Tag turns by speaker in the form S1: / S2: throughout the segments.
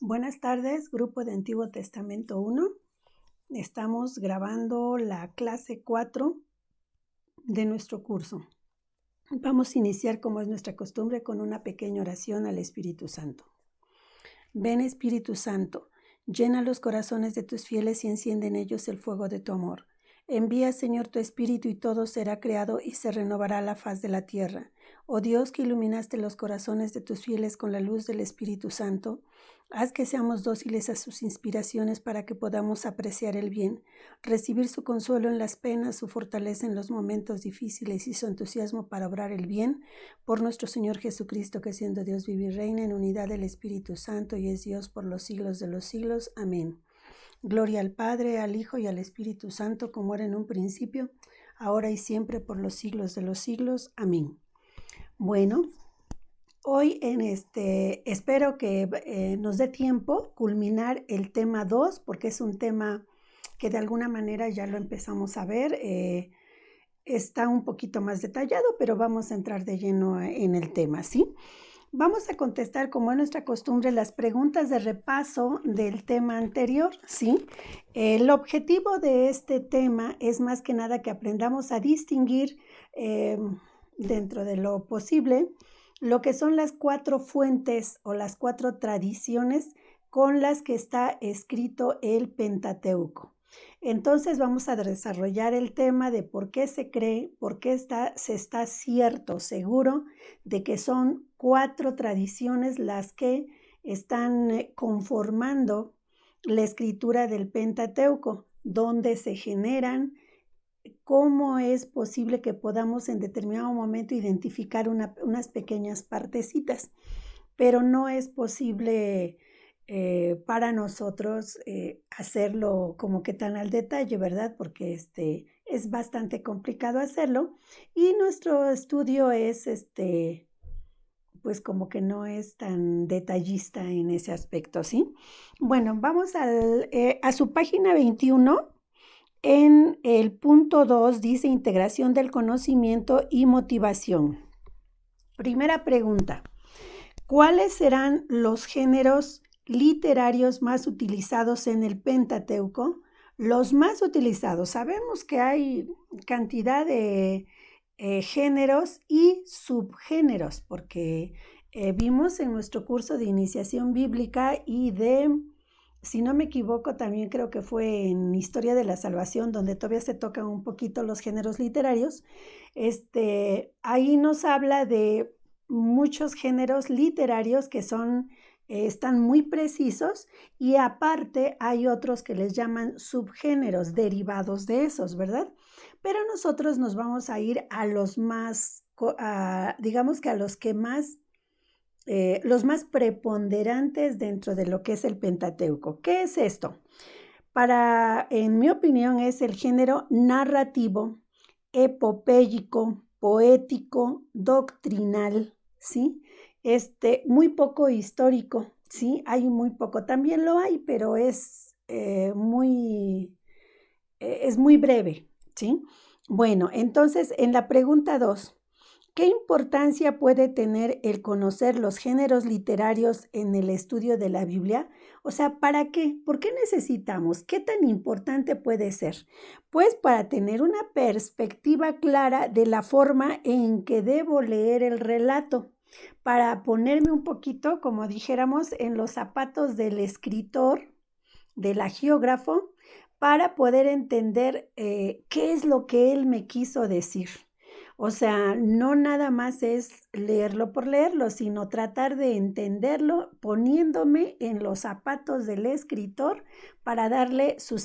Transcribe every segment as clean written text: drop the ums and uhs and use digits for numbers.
S1: Buenas tardes, Grupo de Antiguo Testamento 1. Estamos grabando la clase 4 de nuestro curso. Vamos a iniciar, como es nuestra costumbre, con una pequeña oración al Espíritu Santo. Ven, Espíritu Santo, llena los corazones de tus fieles y enciende en ellos el fuego de tu amor. Envía, Señor, tu Espíritu y todo será creado y se renovará la faz de la tierra. Oh Dios, que iluminaste los corazones de tus fieles con la luz del Espíritu Santo, haz que seamos dóciles a sus inspiraciones para que podamos apreciar el bien, recibir su consuelo en las penas, su fortaleza en los momentos difíciles y su entusiasmo para obrar el bien, por nuestro Señor Jesucristo, que siendo Dios vive y reina en unidad del Espíritu Santo y es Dios por los siglos de los siglos. Amén. Gloria al Padre, al Hijo y al Espíritu Santo, como era en un principio, ahora y siempre, por los siglos de los siglos. Amén. Bueno, hoy espero que nos dé tiempo culminar el tema 2, porque es un tema que de alguna manera ya lo empezamos a ver. Está un poquito más detallado, pero vamos a entrar de lleno en el tema, ¿sí? Vamos a contestar, como es nuestra costumbre, las preguntas de repaso del tema anterior, ¿sí? El objetivo de este tema es más que nada que aprendamos a distinguir dentro de lo posible lo que son las 4 fuentes o las 4 tradiciones con las que está escrito el Pentateuco. Entonces vamos a desarrollar el tema de por qué se cree, por qué se está cierto, seguro de que son 4 tradiciones las que están conformando la escritura del Pentateuco, dónde se generan, cómo es posible que podamos en determinado momento identificar unas pequeñas partecitas, pero no es posible para nosotros hacerlo como que tan al detalle, ¿verdad? Porque es bastante complicado hacerlo y nuestro estudio es pues como que no es tan detallista en ese aspecto, ¿sí? Bueno, vamos a su página 21. En el punto 2 dice integración del conocimiento y motivación. Primera pregunta, ¿cuáles serán los géneros literarios más utilizados en el Pentateuco? Los más utilizados. Sabemos que hay cantidad de géneros y subgéneros, porque vimos en nuestro curso de iniciación bíblica y si no me equivoco, también creo que fue en Historia de la Salvación, donde todavía se tocan un poquito los géneros literarios. Ahí nos habla de muchos géneros literarios que están muy precisos y aparte hay otros que les llaman subgéneros derivados de esos, ¿verdad? Pero nosotros nos vamos a ir a los más, digamos que a los que más los más preponderantes dentro de lo que es el Pentateuco. ¿Qué es esto? En mi opinión, es el género narrativo, epopéyico, poético, doctrinal, ¿sí? Muy poco histórico, ¿sí? Hay muy poco, también lo hay, pero es muy breve, ¿sí? Bueno, entonces, en la pregunta 2, ¿qué importancia puede tener el conocer los géneros literarios en el estudio de la Biblia? O sea, ¿para qué? ¿Por qué necesitamos? ¿Qué tan importante puede ser? Pues para tener una perspectiva clara de la forma en que debo leer el relato, para ponerme un poquito, como dijéramos, en los zapatos del escritor, del agiógrafo, para poder entender qué es lo que él me quiso decir. O sea, no nada más es leerlo por leerlo, sino tratar de entenderlo poniéndome en los zapatos del escritor para darle su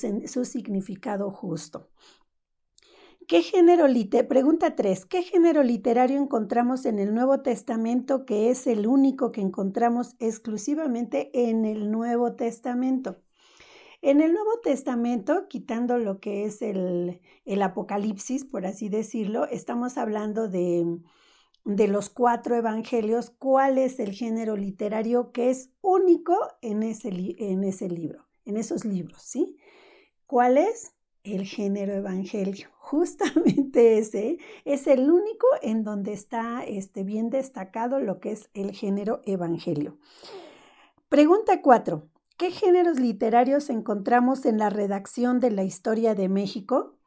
S1: significado justo. Pregunta 3. ¿Qué género literario encontramos en el Nuevo Testamento que es el único que encontramos exclusivamente en el Nuevo Testamento? En el Nuevo Testamento, quitando lo que es el Apocalipsis, por así decirlo, estamos hablando de los 4 evangelios. ¿Cuál es el género literario que es único en ese libro, en esos libros, ¿sí? ¿Cuál es? El género evangelio. Justamente ese es el único en donde está bien destacado lo que es el género evangelio. Pregunta 4. ¿Qué géneros literarios encontramos en la redacción de la historia de México?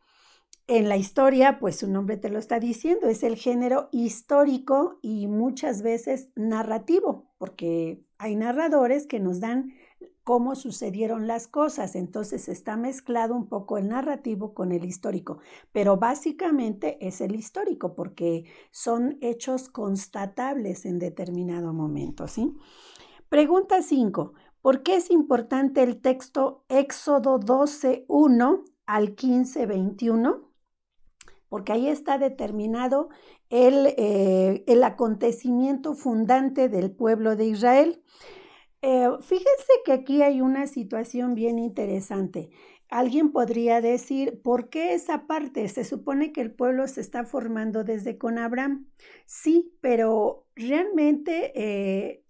S1: En la historia, pues su nombre te lo está diciendo, es el género histórico y muchas veces narrativo, porque hay narradores que nos dan cómo sucedieron las cosas, entonces está mezclado un poco el narrativo con el histórico, pero básicamente es el histórico porque son hechos constatables en determinado momento, ¿sí? Pregunta 5. ¿Por qué es importante el texto Éxodo 12:1 al 15:21? Porque ahí está determinado el acontecimiento fundante del pueblo de Israel. Fíjense que aquí hay una situación bien interesante. Alguien podría decir, ¿por qué esa parte? Se supone que el pueblo se está formando desde con Abraham. Sí, pero realmente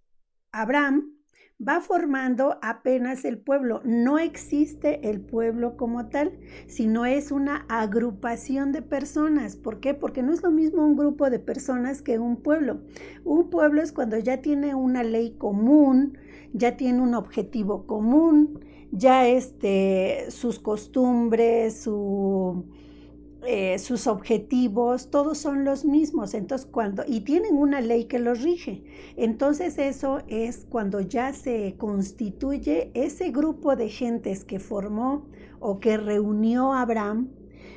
S1: Abraham va formando apenas el pueblo. No existe el pueblo como tal, sino es una agrupación de personas. ¿Por qué? Porque no es lo mismo un grupo de personas que un pueblo. Un pueblo es cuando ya tiene una ley común, ya tiene un objetivo común, ya sus costumbres, sus objetivos, todos son los mismos, entonces y tienen una ley que los rige. Entonces eso es cuando ya se constituye ese grupo de gentes que formó o que reunió Abraham,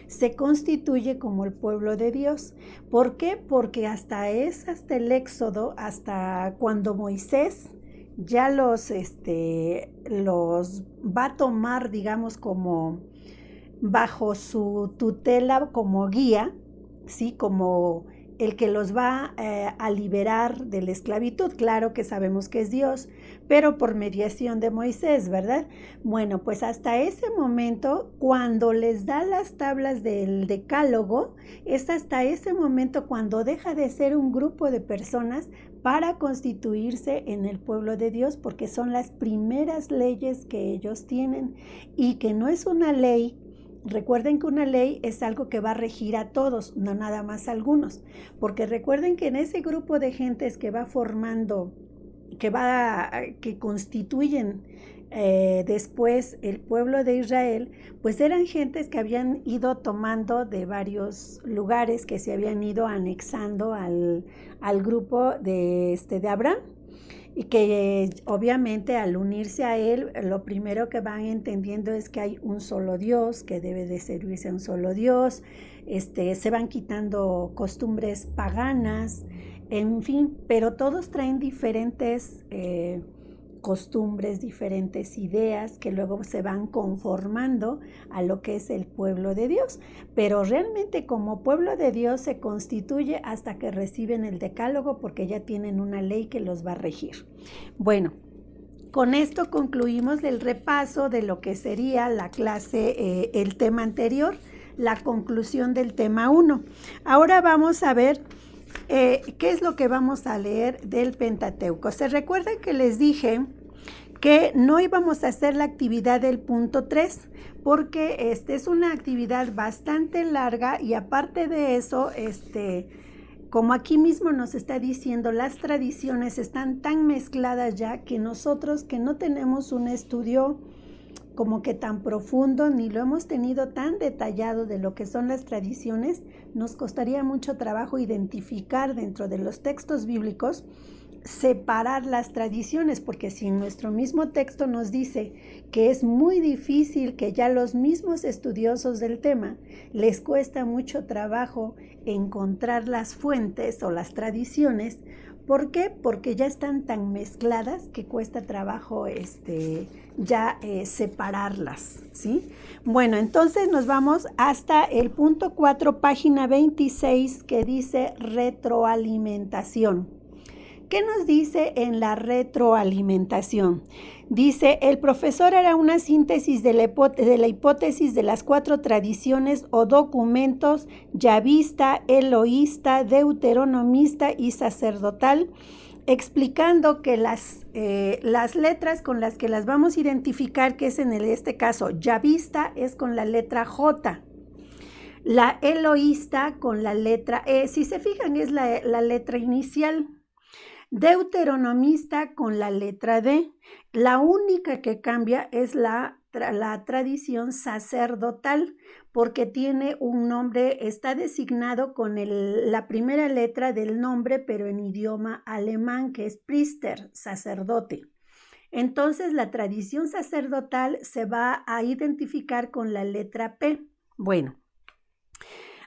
S1: se constituye como el pueblo de Dios. ¿Por qué? Porque hasta el Éxodo, hasta cuando Moisés ya los va a tomar, digamos, como bajo su tutela como guía, ¿sí? Como el que los va a liberar de la esclavitud. Claro que sabemos que es Dios, pero por mediación de Moisés, ¿verdad? Bueno, pues hasta ese momento, cuando les da las tablas del decálogo, es hasta ese momento cuando deja de ser un grupo de personas para constituirse en el pueblo de Dios, porque son las primeras leyes que ellos tienen y que no es una ley. Recuerden que una ley es algo que va a regir a todos, no nada más a algunos, porque recuerden que en ese grupo de gentes que va formando, que constituyen después el pueblo de Israel, pues eran gentes que habían ido tomando de varios lugares, que se habían ido anexando al grupo de Abraham. Y que obviamente al unirse a él, lo primero que van entendiendo es que hay un solo Dios, que debe de servirse a un solo Dios, se van quitando costumbres paganas, en fin, pero todos traen diferentes costumbres, diferentes ideas que luego se van conformando a lo que es el pueblo de Dios. Pero realmente como pueblo de Dios se constituye hasta que reciben el decálogo, porque ya tienen una ley que los va a regir. Bueno, con esto concluimos el repaso de lo que sería la clase, el tema anterior, la conclusión del tema 1. Ahora vamos a ver ¿qué es lo que vamos a leer del Pentateuco? ¿Se recuerdan que les dije que no íbamos a hacer la actividad del punto 3? Porque es una actividad bastante larga y aparte de eso, como aquí mismo nos está diciendo, las tradiciones están tan mezcladas ya que nosotros que no tenemos un estudio como que tan profundo, ni lo hemos tenido tan detallado de lo que son las tradiciones, nos costaría mucho trabajo identificar dentro de los textos bíblicos, separar las tradiciones, porque si nuestro mismo texto nos dice que es muy difícil, que ya los mismos estudiosos del tema les cuesta mucho trabajo encontrar las fuentes o las tradiciones. ¿Por qué? Porque ya están tan mezcladas que cuesta trabajo separarlas, ¿sí? Bueno, entonces nos vamos hasta el punto 4, página 26, que dice retroalimentación. ¿Qué nos dice en la retroalimentación? Dice, el profesor hará una síntesis de la hipótesis de las 4 tradiciones o documentos yavista, eloísta, deuteronomista y sacerdotal, explicando que las letras con las que las vamos a identificar, que es en este caso yavista, es con la letra J. La eloísta con la letra E. Si se fijan, es la letra inicial. Deuteronomista con la letra D. La única que cambia es la tradición sacerdotal, porque tiene un nombre, está designado con la primera letra del nombre, pero en idioma alemán, que es Priester, sacerdote. Entonces, la tradición sacerdotal se va a identificar con la letra P. Bueno,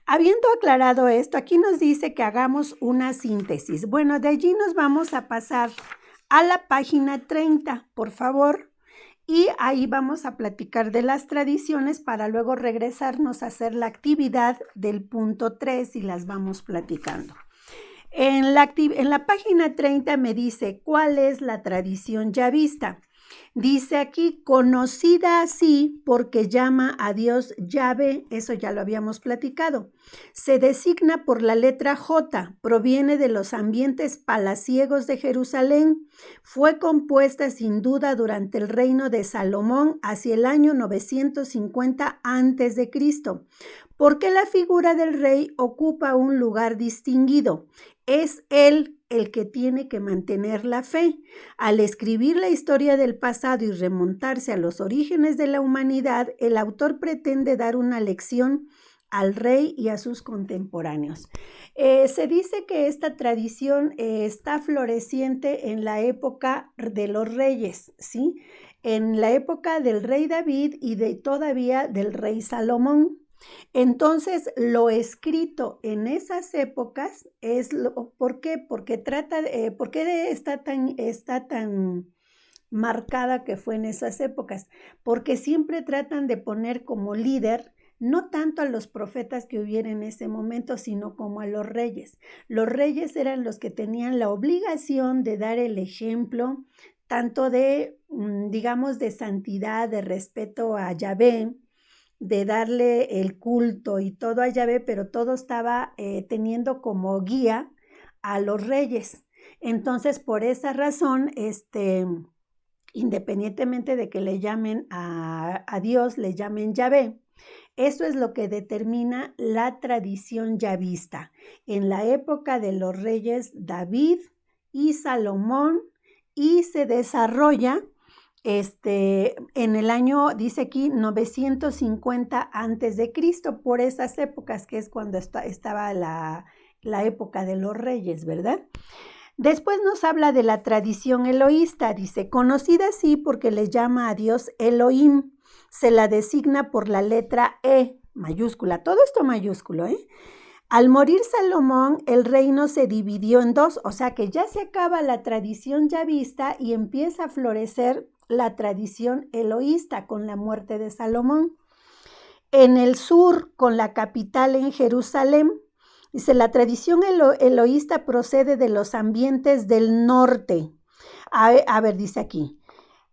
S1: habiendo aclarado esto, aquí nos dice que hagamos una síntesis. Bueno, de allí nos vamos a pasar a la página 30, por favor, y ahí vamos a platicar de las tradiciones para luego regresarnos a hacer la actividad del punto 3 y las vamos platicando. En la página 30 me dice cuál es la tradición yavista. Dice aquí, conocida así porque llama a Dios Yahvé, eso ya lo habíamos platicado. Se designa por la letra J, proviene de los ambientes palaciegos de Jerusalén. Fue compuesta sin duda durante el reino de Salomón hacia el año 950 a.C., porque la figura del rey ocupa un lugar distinguido. Es él el que tiene que mantener la fe. Al escribir la historia del pasado y remontarse a los orígenes de la humanidad, el autor pretende dar una lección al rey y a sus contemporáneos. Se dice que esta tradición está floreciente en la época de los reyes, ¿sí? En la época del rey David y todavía del rey Salomón. Entonces, lo escrito en esas épocas es ¿por qué? Porque ¿por qué está tan marcada que fue en esas épocas? Porque siempre tratan de poner como líder no tanto a los profetas que hubiera en ese momento, sino como a los reyes. Los reyes eran los que tenían la obligación de dar el ejemplo, tanto de, digamos, de santidad, de respeto a Yahvé, de darle el culto y todo a Yahvé, pero todo estaba teniendo como guía a los reyes. Entonces, por esa razón, independientemente de que le llamen a Dios, le llamen Yahvé, eso es lo que determina la tradición yavista. En la época de los reyes David y Salomón, y se desarrolla en el año, dice aquí, 950 a.C., por esas épocas, que es cuando estaba la época de los reyes, ¿verdad? Después nos habla de la tradición eloísta, dice, conocida así porque le llama a Dios Elohim, se la designa por la letra E, mayúscula, todo esto mayúsculo, ¿eh? Al morir Salomón, el reino se dividió en dos, o sea que ya se acaba la tradición yavista y empieza a florecer la tradición eloísta con la muerte de Salomón. En el sur, con la capital en Jerusalén, dice, la tradición eloísta procede de los ambientes del norte. A ver, dice aquí,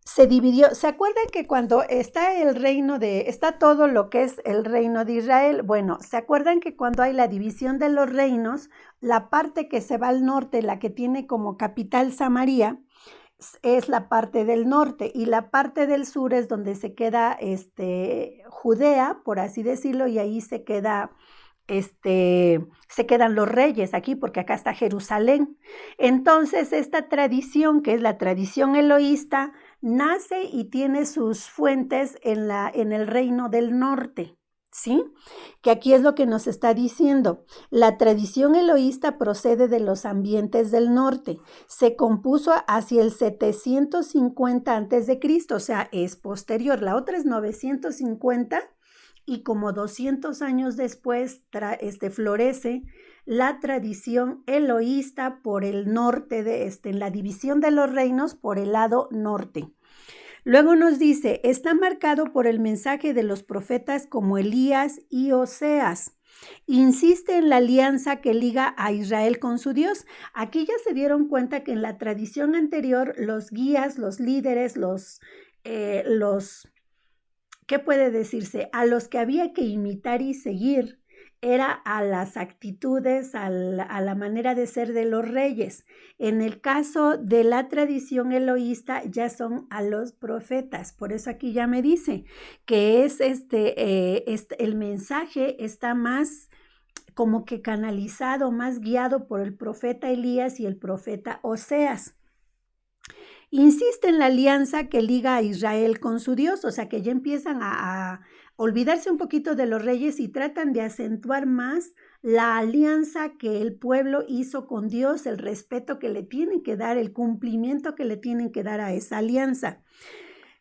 S1: se dividió. ¿Se acuerdan que cuando está está todo lo que es el reino de Israel? Bueno, ¿se acuerdan que cuando hay la división de los reinos, la parte que se va al norte, la que tiene como capital Samaria, es la parte del norte, y la parte del sur es donde se queda Judea, por así decirlo, y ahí se quedan los reyes aquí, porque acá está Jerusalén. Entonces, esta tradición, que es la tradición eloísta, nace y tiene sus fuentes en el reino del norte, ¿sí? Que aquí es lo que nos está diciendo. La tradición eloísta procede de los ambientes del norte. Se compuso hacia el 750 a.C., o sea, es posterior. La otra es 950 y como 200 años después florece la tradición eloísta por el norte, en la división de los reinos por el lado norte. Luego nos dice, está marcado por el mensaje de los profetas como Elías y Oseas. Insiste en la alianza que liga a Israel con su Dios. Aquí ya se dieron cuenta que en la tradición anterior los guías, los líderes, ¿qué puede decirse? A los que había que imitar y seguir era a las actitudes, a la manera de ser de los reyes. En el caso de la tradición eloísta ya son a los profetas. Por eso aquí ya me dice que es el mensaje está más como que canalizado, más guiado por el profeta Elías y el profeta Oseas. Insiste en la alianza que liga a Israel con su Dios, o sea que ya empiezan a olvidarse un poquito de los reyes y tratan de acentuar más la alianza que el pueblo hizo con Dios, el respeto que le tienen que dar, el cumplimiento que le tienen que dar a esa alianza.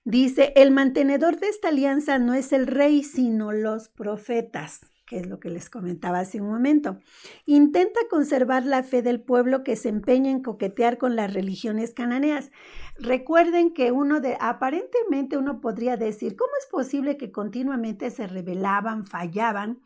S1: Dice, el mantenedor de esta alianza no es el rey, sino los profetas, que es lo que les comentaba hace un momento. Intenta conservar la fe del pueblo que se empeña en coquetear con las religiones cananeas. Recuerden que aparentemente uno podría decir, ¿cómo es posible que continuamente se rebelaban, fallaban?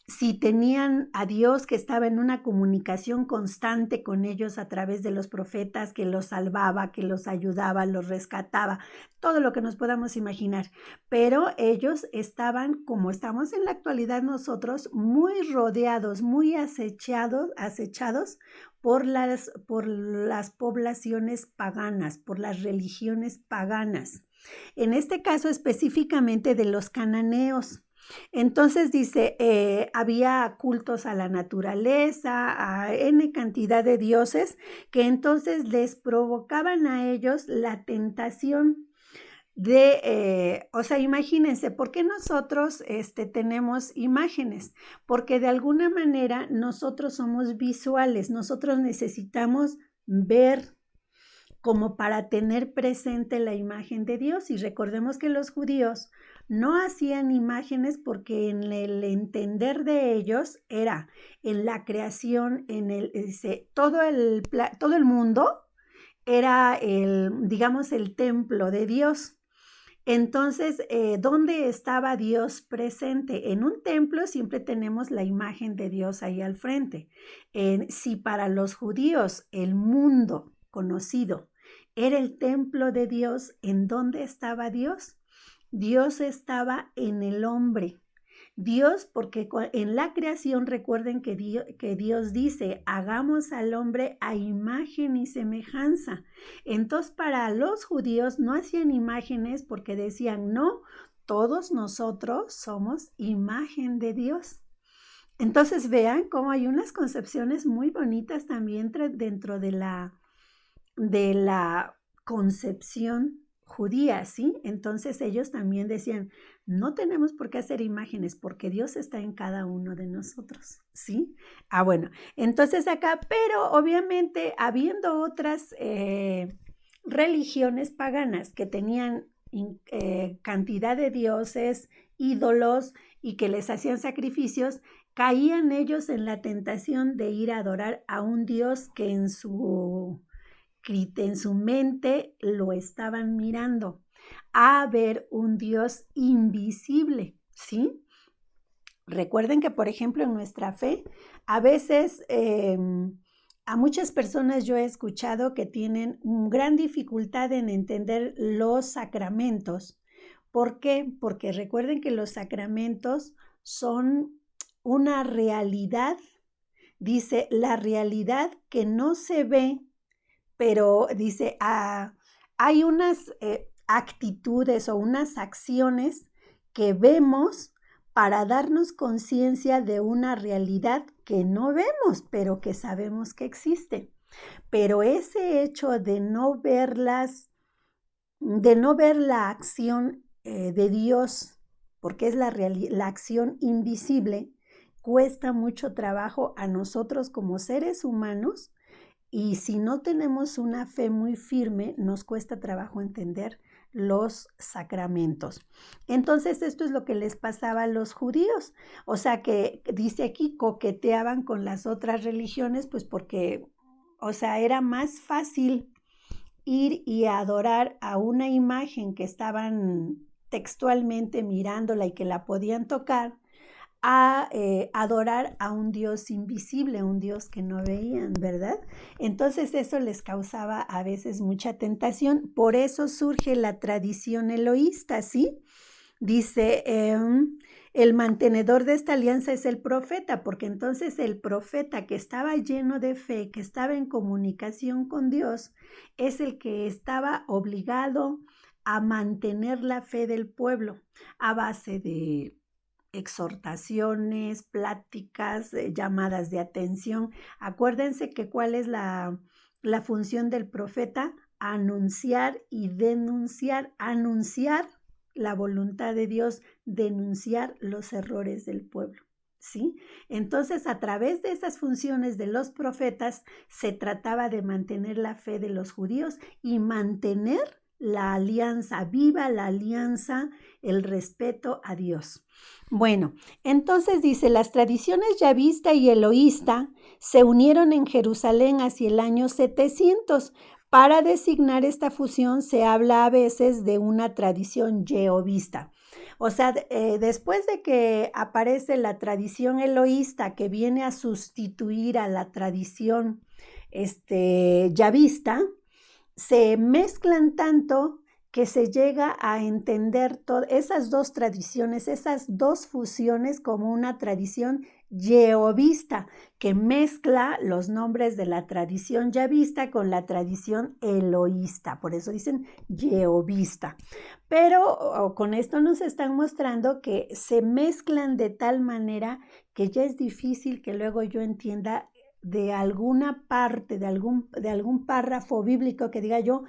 S1: Si tenían a Dios que estaba en una comunicación constante con ellos a través de los profetas, que los salvaba, que los ayudaba, los rescataba, todo lo que nos podamos imaginar. Pero ellos estaban, como estamos en la actualidad nosotros, muy rodeados, muy acechados por las poblaciones paganas, por las religiones paganas. En este caso específicamente de los cananeos. Entonces dice, había cultos a la naturaleza, a N cantidad de dioses que entonces les provocaban a ellos la tentación o sea, imagínense, ¿por qué nosotros tenemos imágenes? Porque de alguna manera nosotros somos visuales, nosotros necesitamos ver como para tener presente la imagen de Dios. Y recordemos que los judíos no hacían imágenes porque en el entender de ellos era en la creación, todo el mundo era digamos, el templo de Dios. Entonces, ¿dónde estaba Dios presente? En un templo siempre tenemos la imagen de Dios ahí al frente. Si para los judíos el mundo conocido era el templo de Dios, ¿en dónde estaba Dios? Dios estaba en el hombre. Dios, porque en la creación recuerden que Dios dice, hagamos al hombre a imagen y semejanza. Entonces para los judíos no hacían imágenes porque decían, no, todos nosotros somos imagen de Dios. Entonces vean cómo hay unas concepciones muy bonitas también dentro de la concepción judía, ¿sí? Entonces ellos también decían, no tenemos por qué hacer imágenes porque Dios está en cada uno de nosotros, ¿sí? Bueno, entonces acá, pero obviamente habiendo otras religiones paganas que tenían cantidad de dioses, ídolos y que les hacían sacrificios, caían ellos en la tentación de ir a adorar a un Dios que en su mente lo estaban mirando, a ver un Dios invisible, ¿sí? Recuerden que, por ejemplo, en nuestra fe, a veces a muchas personas yo he escuchado que tienen gran dificultad en entender los sacramentos. ¿Por qué? Porque recuerden que los sacramentos son una realidad, dice, la realidad que no se ve, pero dice, hay unas actitudes o unas acciones que vemos para darnos conciencia de una realidad que no vemos, pero que sabemos que existe. Pero ese hecho de no ver la acción de Dios, porque es la acción invisible, cuesta mucho trabajo a nosotros como seres humanos. Y si no tenemos una fe muy firme, nos cuesta trabajo entender los sacramentos. Entonces, esto es lo que les pasaba a los judíos. O sea, que dice aquí, coqueteaban con las otras religiones, pues porque, o sea, era más fácil ir y adorar a una imagen que estaban textualmente mirándola y que la podían tocar, a adorar a un Dios invisible, un Dios que no veían, ¿verdad? Entonces eso les causaba a veces mucha tentación. Por eso surge la tradición eloísta, ¿sí? Dice, el mantenedor de esta alianza es el profeta, porque entonces el profeta que estaba lleno de fe, que estaba en comunicación con Dios, es el que estaba obligado a mantener la fe del pueblo a base de exhortaciones, pláticas, llamadas de atención. Acuérdense que cuál es la función del profeta: anunciar y denunciar. Anunciar la voluntad de Dios, denunciar los errores del pueblo, ¿sí? Entonces, a través de esas funciones de los profetas, se trataba de mantener la fe de los judíos y mantener la alianza, viva la alianza, el respeto a Dios. Bueno, entonces dice, las tradiciones yavista y eloísta se unieron en Jerusalén hacia el año 700. Para designar esta fusión se habla a veces de una tradición jehovista. O sea, después de que aparece la tradición eloísta, que viene a sustituir a la tradición yavista, se mezclan tanto que se llega a entender esas dos tradiciones, esas dos fusiones, como una tradición jehovista, que mezcla los nombres de la tradición yavista con la tradición eloísta. Por eso dicen jehovista. Pero con esto nos están mostrando que se mezclan de tal manera que ya es difícil que luego yo entienda de alguna parte, de algún párrafo bíblico que diga yo,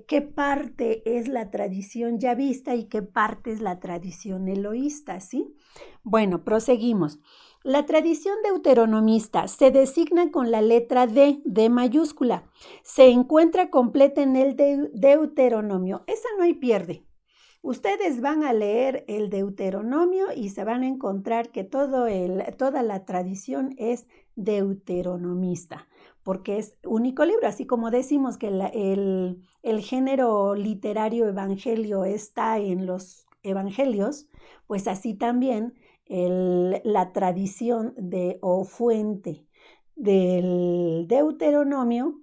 S1: qué parte es la tradición yavista y qué parte es la tradición eloísta, ¿sí? Bueno, proseguimos. La tradición deuteronomista se designa con la letra D mayúscula. Se encuentra completa en el Deuteronomio. Esa no hay pierde. Ustedes van a leer el Deuteronomio y se van a encontrar que toda la tradición es deuteronomista, porque es único libro. Así como decimos que el género literario evangelio está en los evangelios, pues así también la tradición o fuente del Deuteronomio,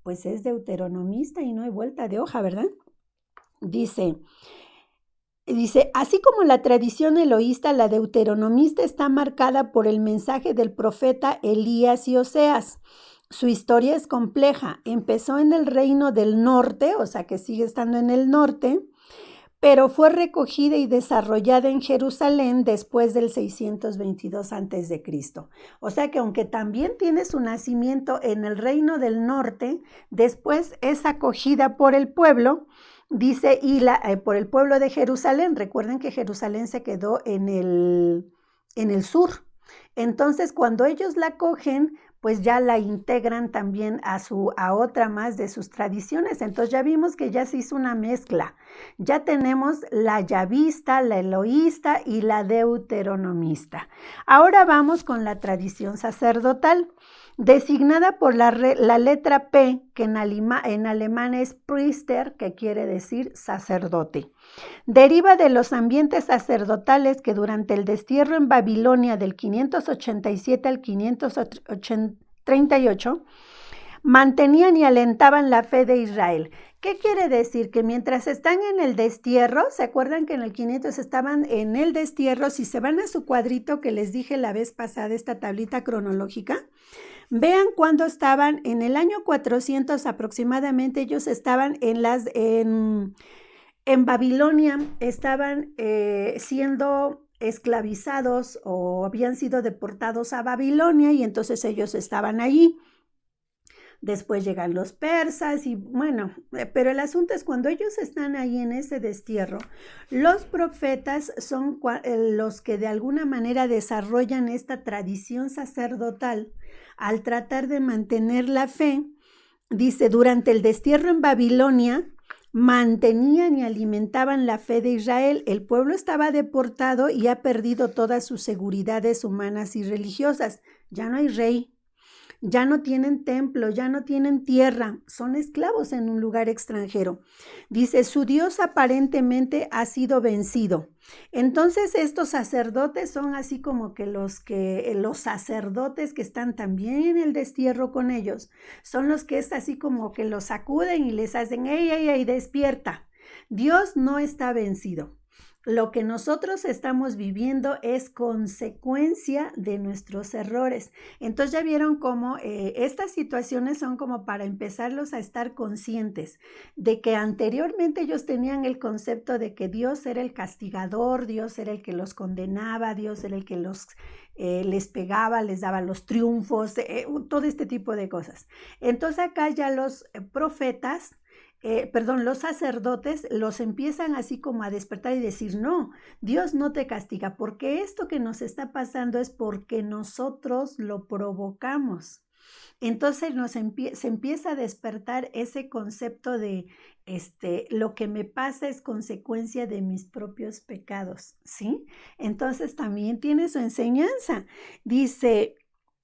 S1: pues es deuteronomista y no hay vuelta de hoja, ¿verdad? Dice, así como la tradición eloísta, la deuteronomista está marcada por el mensaje del profeta Elías y Oseas. Su historia es compleja. Empezó en el reino del norte, o sea que sigue estando en el norte, pero fue recogida y desarrollada en Jerusalén después del 622 a.C. O sea que aunque también tiene su nacimiento en el reino del norte, después es acogida por el pueblo. Dice, por el pueblo de Jerusalén. Recuerden que Jerusalén se quedó en el sur. Entonces, cuando ellos la cogen, pues ya la integran también a otra más de sus tradiciones. Entonces ya vimos que ya se hizo una mezcla. Ya tenemos la yavista, la eloísta y la deuteronomista. Ahora vamos con la tradición sacerdotal, designada por la letra P, que en alemán es Priester, que quiere decir sacerdote. Deriva de los ambientes sacerdotales que durante el destierro en Babilonia del 587 al 538 mantenían y alentaban la fe de Israel. ¿Qué quiere decir? Que mientras están en el destierro, ¿se acuerdan que en el 500 estaban en el destierro? Si se van a su cuadrito que les dije la vez pasada, esta tablita cronológica, vean cuando estaban en el año 400 aproximadamente. Ellos estaban en Babilonia, estaban siendo esclavizados o habían sido deportados a Babilonia, y entonces ellos estaban allí. Después llegan los persas y bueno, pero el asunto es cuando ellos están ahí en ese destierro, los profetas son los que de alguna manera desarrollan esta tradición sacerdotal al tratar de mantener la fe. Dice, durante el destierro en Babilonia, mantenían y alimentaban la fe de Israel. El pueblo estaba deportado y ha perdido todas sus seguridades humanas y religiosas. Ya no hay rey, ya no tienen templo, ya no tienen tierra, son esclavos en un lugar extranjero. Dice, su Dios aparentemente ha sido vencido. Entonces estos sacerdotes son así como que los sacerdotes que están también en el destierro con ellos, son los que es así como que los sacuden y les hacen, ¡ey, ey, ey, despierta! Dios no está vencido. Lo que nosotros estamos viviendo es consecuencia de nuestros errores. Entonces ya vieron cómo estas situaciones son como para empezarlos a estar conscientes de que anteriormente ellos tenían el concepto de que Dios era el castigador, Dios era el que los condenaba, Dios era el que les pegaba, les daba los triunfos, todo este tipo de cosas. Entonces acá ya los profetas, los sacerdotes los empiezan así como a despertar y decir, no, Dios no te castiga, porque esto que nos está pasando es porque nosotros lo provocamos. Entonces se empieza a despertar ese concepto de lo que me pasa es consecuencia de mis propios pecados, ¿sí? Entonces también tiene su enseñanza. Dice,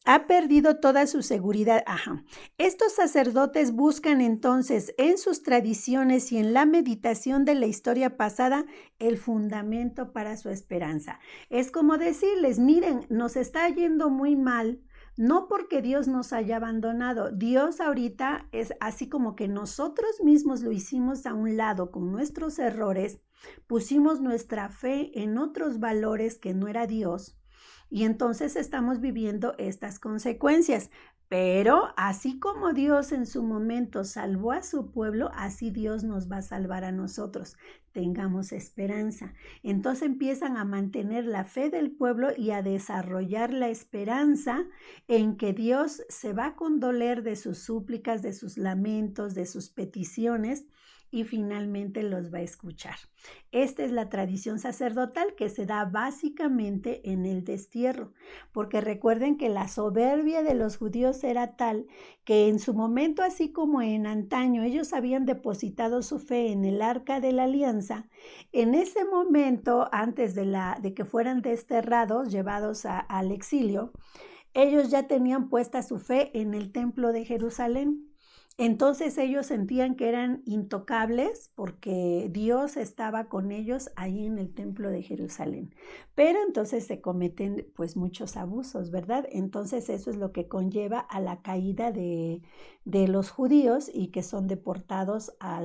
S1: ha perdido toda su seguridad. Ajá. Estos sacerdotes buscan entonces en sus tradiciones y en la meditación de la historia pasada el fundamento para su esperanza. Es como decirles, miren, nos está yendo muy mal, no porque Dios nos haya abandonado. Dios ahorita es así como que nosotros mismos lo hicimos a un lado con nuestros errores, pusimos nuestra fe en otros valores que no era Dios. Y entonces estamos viviendo estas consecuencias. Pero así como Dios en su momento salvó a su pueblo, así Dios nos va a salvar a nosotros. Tengamos esperanza. Entonces empiezan a mantener la fe del pueblo y a desarrollar la esperanza en que Dios se va a condoler de sus súplicas, de sus lamentos, de sus peticiones, y finalmente los va a escuchar. Esta es la tradición sacerdotal que se da básicamente en el destierro, porque recuerden que la soberbia de los judíos era tal que en su momento, así como en antaño, ellos habían depositado su fe en el arca de la alianza. En ese momento, antes de que fueran desterrados, llevados al exilio, ellos ya tenían puesta su fe en el templo de Jerusalén. Entonces ellos sentían que eran intocables porque Dios estaba con ellos ahí en el templo de Jerusalén. Pero entonces se cometen pues muchos abusos, ¿verdad? Entonces eso es lo que conlleva a la caída de los judíos y que son deportados a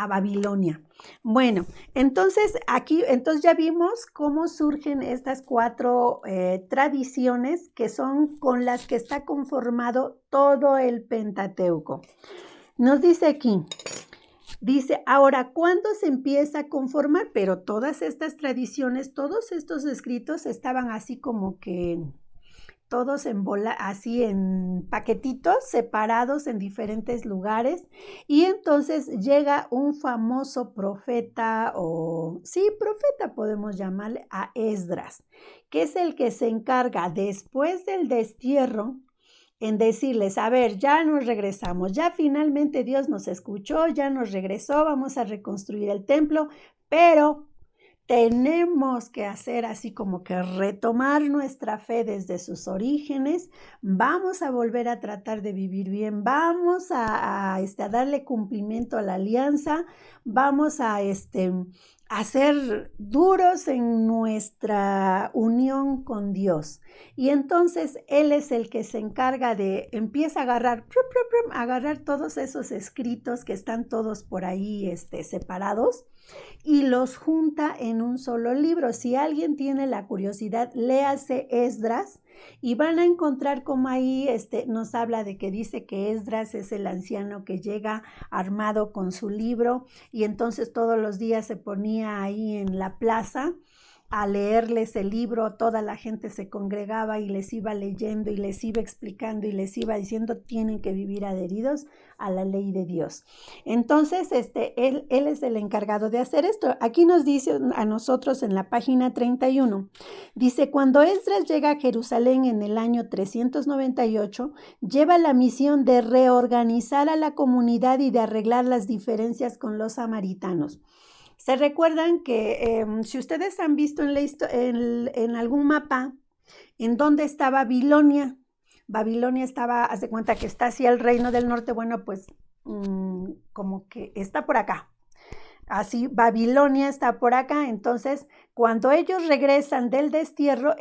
S1: Babilonia. Bueno, entonces ya vimos cómo surgen estas 4 tradiciones que son con las que está conformado todo el Pentateuco. Nos dice aquí, ahora, ¿cuándo se empieza a conformar? Pero todas estas tradiciones, todos estos escritos estaban así como que todos así en paquetitos separados en diferentes lugares, y entonces llega un famoso profeta, profeta podemos llamarle, a Esdras, que es el que se encarga después del destierro en decirles, a ver, ya nos regresamos, ya finalmente Dios nos escuchó, ya nos regresó, vamos a reconstruir el templo, pero tenemos que hacer así como que retomar nuestra fe desde sus orígenes, vamos a volver a tratar de vivir bien, vamos a darle cumplimiento a la alianza, vamos a ser duros en nuestra unión con Dios. Y entonces Él es el que se encarga empieza a agarrar todos esos escritos que están todos por ahí separados, y los junta en un solo libro. Si alguien tiene la curiosidad, léase Esdras y van a encontrar como ahí nos habla de que dice que Esdras es el anciano que llega armado con su libro, y entonces todos los días se ponía ahí en la plaza a leerles el libro, toda la gente se congregaba y les iba leyendo y les iba explicando y les iba diciendo, tienen que vivir adheridos a la ley de Dios. Entonces, él es el encargado de hacer esto. Aquí nos dice a nosotros en la página 31, dice, cuando Esdras llega a Jerusalén en el año 398, lleva la misión de reorganizar a la comunidad y de arreglar las diferencias con los samaritanos. ¿Se recuerdan que si ustedes han visto en algún mapa en dónde está Babilonia? Babilonia estaba, haz de cuenta que está hacia el reino del norte, bueno, pues como que está por acá. Así, Babilonia está por acá, entonces Cuando ellos regresan del destierro,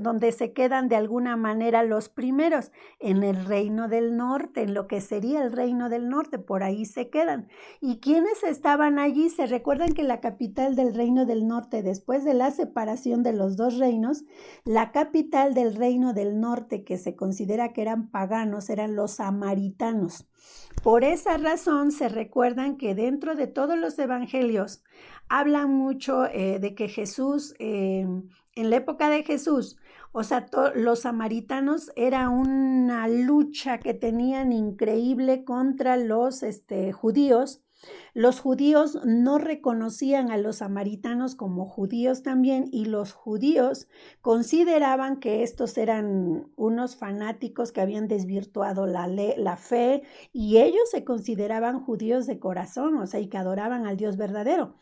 S1: donde se quedan de alguna manera los primeros, en el reino del norte, en lo que sería el reino del norte, por ahí se quedan. ¿Y quiénes estaban allí? Se recuerdan que la capital del reino del norte, después de la separación de los dos reinos, la capital del reino del norte, que se considera que eran paganos, eran los samaritanos. Por esa razón se recuerdan que dentro de todos los evangelios hablan mucho de que Jesús, en la época de Jesús, o sea, los samaritanos era una lucha que tenían increíble contra los judíos. Los judíos no reconocían a los samaritanos como judíos también, y los judíos consideraban que estos eran unos fanáticos que habían desvirtuado la fe, y ellos se consideraban judíos de corazón, o sea, y que adoraban al Dios verdadero.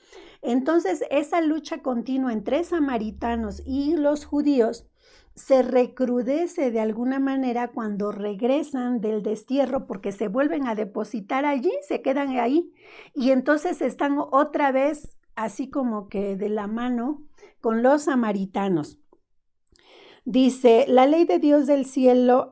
S1: Entonces, esa lucha continua entre samaritanos y los judíos se recrudece de alguna manera cuando regresan del destierro, porque se vuelven a depositar allí, se quedan ahí, y entonces están otra vez así como que de la mano con los samaritanos. Dice, la ley de Dios del cielo,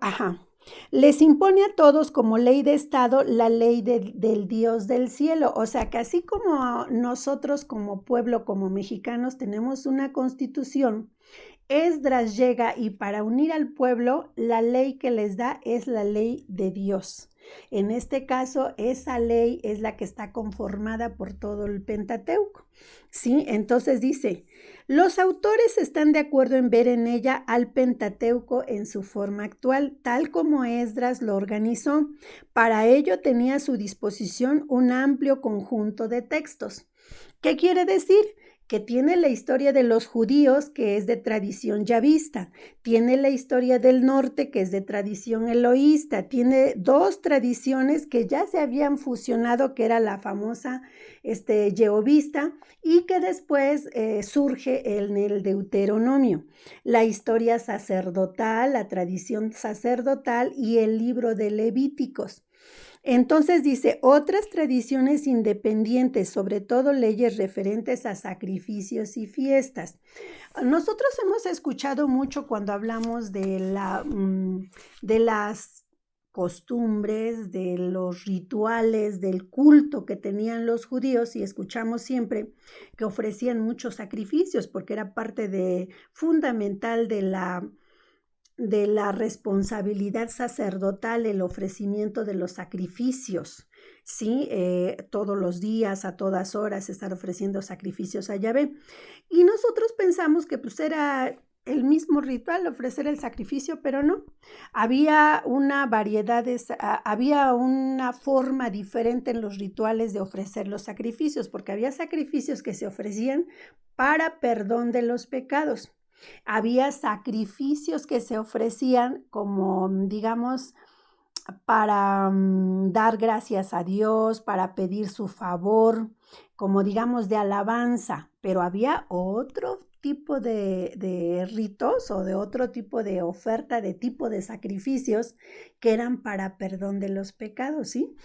S1: les impone a todos como ley de Estado la ley del Dios del cielo. O sea que así como nosotros como pueblo, como mexicanos, tenemos una constitución, Esdras llega y para unir al pueblo, la ley que les da es la ley de Dios. En este caso, esa ley es la que está conformada por todo el Pentateuco. ¿Sí? Entonces dice, los autores están de acuerdo en ver en ella al Pentateuco en su forma actual, tal como Esdras lo organizó. Para ello tenía a su disposición un amplio conjunto de textos. ¿Qué quiere decir? Que tiene la historia de los judíos, que es de tradición yavista, tiene la historia del norte, que es de tradición eloísta, tiene dos tradiciones que ya se habían fusionado, que era la famosa jehovista, y que después surge en el Deuteronomio, la historia sacerdotal, la tradición sacerdotal y el libro de Levíticos. Entonces dice, otras tradiciones independientes, sobre todo leyes referentes a sacrificios y fiestas. Nosotros hemos escuchado mucho cuando hablamos de las costumbres, de los rituales, del culto que tenían los judíos, y escuchamos siempre que ofrecían muchos sacrificios porque era parte fundamental de la responsabilidad sacerdotal, el ofrecimiento de los sacrificios, ¿sí? Todos los días, a todas horas, estar ofreciendo sacrificios a Yahvé. Y nosotros pensamos que pues era el mismo ritual, ofrecer el sacrificio, pero no. Había una variedad, había una forma diferente en los rituales de ofrecer los sacrificios, porque había sacrificios que se ofrecían para perdón de los pecados. Había sacrificios que se ofrecían como, digamos, para dar gracias a Dios, para pedir su favor, como digamos de alabanza, pero había otro tipo de ritos o de otro tipo de oferta, de tipo de sacrificios que eran para perdón de los pecados, ¿sí?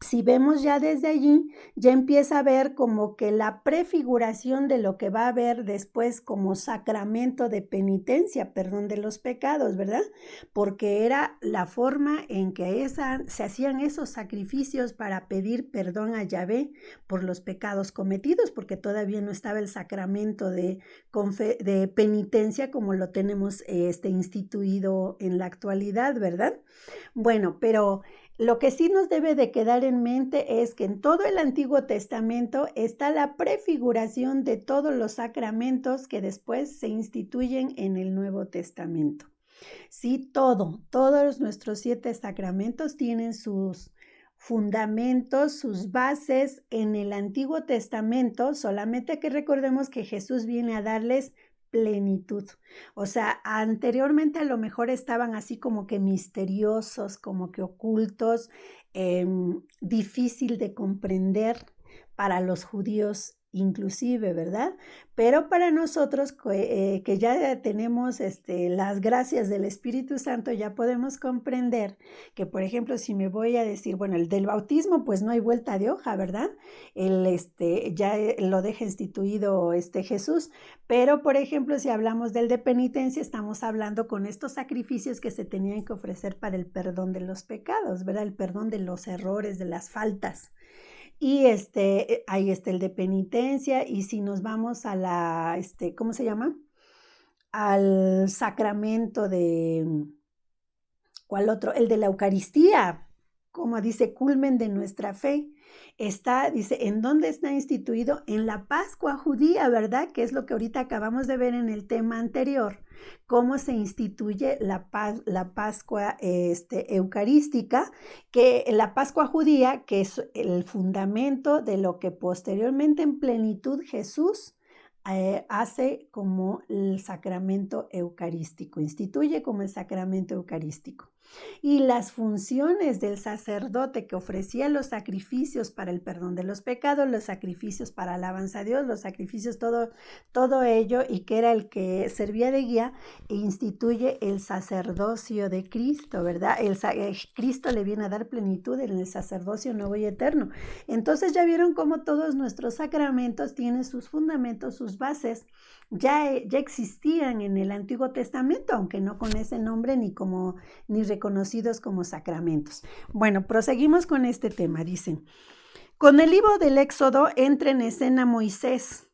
S1: Si vemos ya desde allí, ya empieza a ver como que la prefiguración de lo que va a haber después como sacramento de penitencia, perdón de los pecados, ¿verdad? Porque era la forma en que se hacían esos sacrificios para pedir perdón a Yahvé por los pecados cometidos, porque todavía no estaba el sacramento de penitencia como lo tenemos instituido en la actualidad, ¿verdad? Bueno, pero lo que sí nos debe de quedar en mente es que en todo el Antiguo Testamento está la prefiguración de todos los sacramentos que después se instituyen en el Nuevo Testamento. Sí, todos nuestros 7 sacramentos tienen sus fundamentos, sus bases en el Antiguo Testamento, solamente que recordemos que Jesús viene a darles plenitud. O sea, anteriormente a lo mejor estaban así como que misteriosos, como que ocultos, difícil de comprender para los judíos inclusive, ¿verdad? Pero para nosotros que ya tenemos las gracias del Espíritu Santo, ya podemos comprender que, por ejemplo, si me voy a decir, bueno, el del bautismo, pues no hay vuelta de hoja, ¿verdad? Ya lo deja instituido Jesús, pero, por ejemplo, si hablamos del de penitencia, estamos hablando con estos sacrificios que se tenían que ofrecer para el perdón de los pecados, ¿verdad? El perdón de los errores, de las faltas. Y ahí está el de penitencia, y si nos vamos a ¿cómo se llama? Al sacramento de, ¿cuál otro? El de la Eucaristía, como dice, culmen de nuestra fe. Dice, ¿en dónde está instituido? En la Pascua judía, ¿verdad? Que es lo que ahorita acabamos de ver en el tema anterior, cómo se instituye la Pascua eucarística, que la Pascua judía, que es el fundamento de lo que posteriormente en plenitud Jesús hace como el sacramento eucarístico, instituye como el sacramento eucarístico. Y las funciones del sacerdote que ofrecía los sacrificios para el perdón de los pecados, los sacrificios para alabanza a Dios, los sacrificios, todo ello, y que era el que servía de guía, e instituye el sacerdocio de Cristo, ¿verdad? Cristo le viene a dar plenitud en el sacerdocio nuevo y eterno. Entonces ya vieron cómo todos nuestros sacramentos tienen sus fundamentos, sus bases, ya existían en el Antiguo Testamento, aunque no con ese nombre ni reconocidos como sacramentos. Bueno, proseguimos con este tema. Dicen, con el libro del Éxodo entra en escena Moisés.